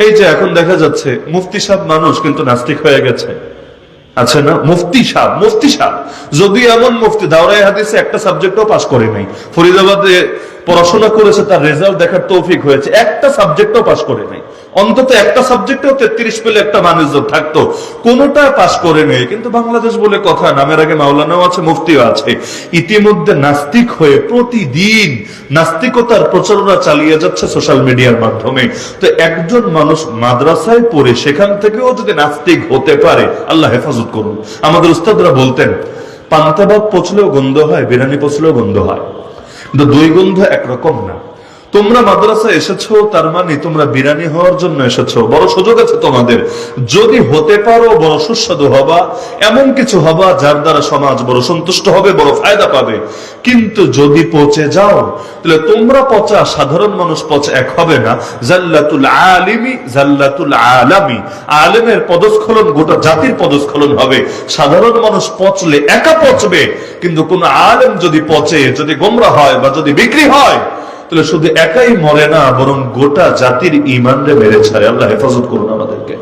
এই যে এখন দেখা যাচ্ছে মুফতি সাহেব মানুষ কিন্তু নাস্তিক হয়ে গেছে, আছে না? মুফতি সাহেব যদি এমন মুফতি দাওরায়ে হাদিসে একটা সাবজেক্টও পাস করে নাই, ফরিদাবাদে পড়াশোনা করেছে, তার রেজাল্ট দেখার তৌফিক হয়েছে, একটা সাবজেক্টও পাস করে নাই, অন্তত একটা সাবজেক্টেও 33 পেলে একটা মানুষ থাকতো, কোনটা পাস করে নেই। কিন্তু বাংলাদেশ বলে কথা, নামের আগে মাওলানাও আছে, মুফতিও আছে। ইতিমধ্যে নাস্তিক হয়ে প্রতিদিন নাস্তিকতার প্রচারণা চালিয়ে যাচ্ছে সোশ্যাল মিডিয়ার মাধ্যমে। তো একজন মানুষ মাদ্রাসায় পড়ে সেখান থেকেও যদি নাস্তিক হতে পারে, আল্লাহ হেফাজত করুন। আমাদের উস্তাদরা বলতেন, পান্তাভাত পচলেও গন্ধ হয়, বিরিয়ানি পচলেও গন্ধ হয়, কিন্তু দুই গন্ধ একরকম না। তোমরা মাদ্রাসা এসেছো, তার মানে তোমরা বিরানি হওয়ার জন্য এসেছো, বড় সুযোগ আছে তোমাদের। যদি হতে পারো বড় সুস্বাদু হবা, এমন কিছু হবা যার দ্বারা সমাজ বড় সন্তুষ্ট হবে, বড় ফায়দা পাবে। কিন্তু যদি পচে যাও, তাহলে তোমরা পচা, সাধারণ মানুষ পচা এক হবে না। জাল্লাতুল আলিমি জাল্লাতুল আলামি, আলেমের পদস্খলন গোটা জাতির পদস্খলন হবে। সাধারণ মানুষ পচলে একা পচবে, কিন্তু কোন আলেম যদি পচে, যদি গোমরা হয় বা যদি বিক্রি হয়, তাহলে শুধু একাই মরে না, বরং গোটা জাতির ঈমানকে মেরে ছাড়ে। আল্লাহ হেফাজত করুন আমাদেরকে।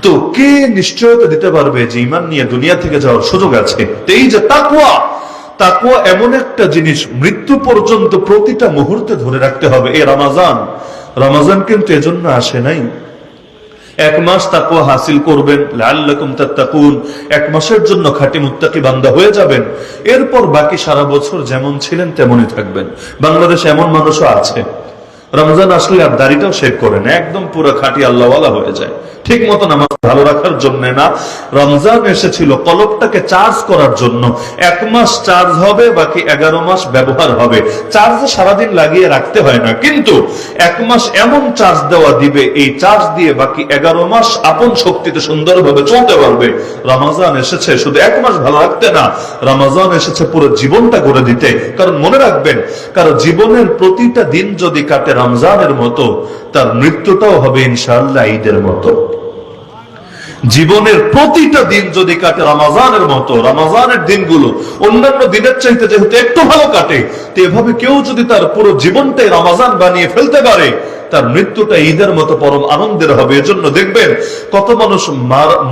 তো কে নিশ্চয়তা দিতে পারবে যে ঈমান নিয়ে দুনিয়া থেকে যাওয়ার সুযোগ আছে? এই যে তাকওয়া এমন একটা জিনিস, মৃত্যু পর্যন্ত প্রতিটা মুহূর্তে ধরে রাখতে হবে। এই রমাজান কিন্তু এজন্য আসে নাই। এক মাস তাকওয়া হাসিল করবেন, লাআল্লাকুম তাত্তাকুন, এক মাসের জন্য খাঁটি মুত্তাকি বান্দা হয়ে যাবেন। এরপর বাকি সারা বছর যেমন ছিলেন তেমনই থাকবেন। বাংলাদেশে এমন মানুষও আছে, রমজান আসলে আর দাড়িটাও শেভ করে না, একদম পুরো খাঁটি আল্লাহওয়ালা হয়ে যায়। ঠিক মতো নামাজ ভালো রাখার জন্য না, রমজান এসেছিল কলবটাকে চার্জ করার জন্য। এক মাস চার্জ হবে, বাকি 11 মাস ব্যবহার হবে। চার্জে সারাদিন লাগিয়ে রাখতে হয় না, কিন্তু এক মাস এমন চার্জ দেওয়া দিবে, এই চার্জ দিয়ে বাকি 11 মাস আপন শক্তিতে সুন্দরভাবে চলতে পারবে। রমজান এসেছে শুধু এক মাস ভালো রাখতে না, রমজান এসেছে পুরো জীবনটা গড়ে দিতে। কারণ মনে রাখবেন, কারণ জীবনের প্রতিটা দিন যদি কাটে রমজানের মতো, তার মৃত্যুটাও হবে ইনশাআল্লাহ ঈদের মতো। জীবনের প্রতিটা দিন যদি কাটে রমজানের মতো, রমজানের দিনগুলো অন্যান্য দিনের চাইতে যেহেতু একটু ভালো কাটে, তো এভাবে কেউ যদি তার পুরো জীবনটাই রমজান বানিয়ে ফেলতে পারে, তার মৃত্যুটা ঈদের মতো পরম আনন্দের হবে। এজন্য দেখবেন কত মানুষ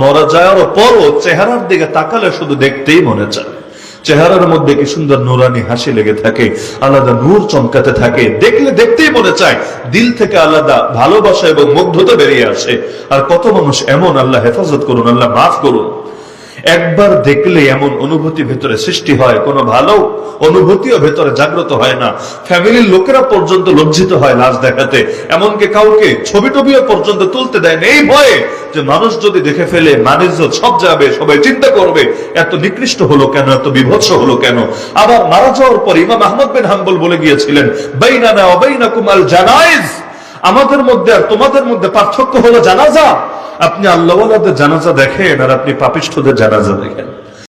মারা যাওয়ার পরও চেহারার দিকে তাকালে শুধু দেখতেই মনে চায়। চেহারার মধ্যে কি সুন্দর নুরানি হাসি লেগে থাকে, আলাদা নূর চমকাতে থাকে, দেখলে দেখতেই মনে চায়, দিল থেকে আলাদা ভালোবাসা এবং মুগ্ধতা বেরিয়ে আসে। আর কত মানুষ এমন, আল্লাহ হেফাজত করুন, আল্লাহ মাফ করুন, একবার দেখলে এমন অনুভূতি ভেতরে সৃষ্টি হয়, কোন ভালো অনুভূতিও ভেতরে জাগ্রত হয় না। ফ্যামিলির লোকেরা পর্যন্ত লজ্জিত হয় লাশ দেখাতে, এমনকি কাউকে ছবি টবিও পর্যন্ত তুলতে দেয় না, এই ভয়ে যে মানুষ যদি দেখে ফেলে মানিজ্জত সব যাবে, সবাই চিন্তা করবে এত নিকৃষ্ট হলো কেন, এত বিভৎস হলো কেন। আবার মারা যাওয়ার পর ইমাম আহমদ বিন হাম্বল বলে গিয়েছিলেন, বাইনানা ওয়া বাইনাকুম আল জানাইজ, আমাদের মধ্যে আর তোমাদের মধ্যে পার্থক্য হলো জানাজা। আপনি আল্লাহওয়ালাদের জানাজা দেখেন আর আপনি পাপিষ্ঠদের জানাজা দেখেন।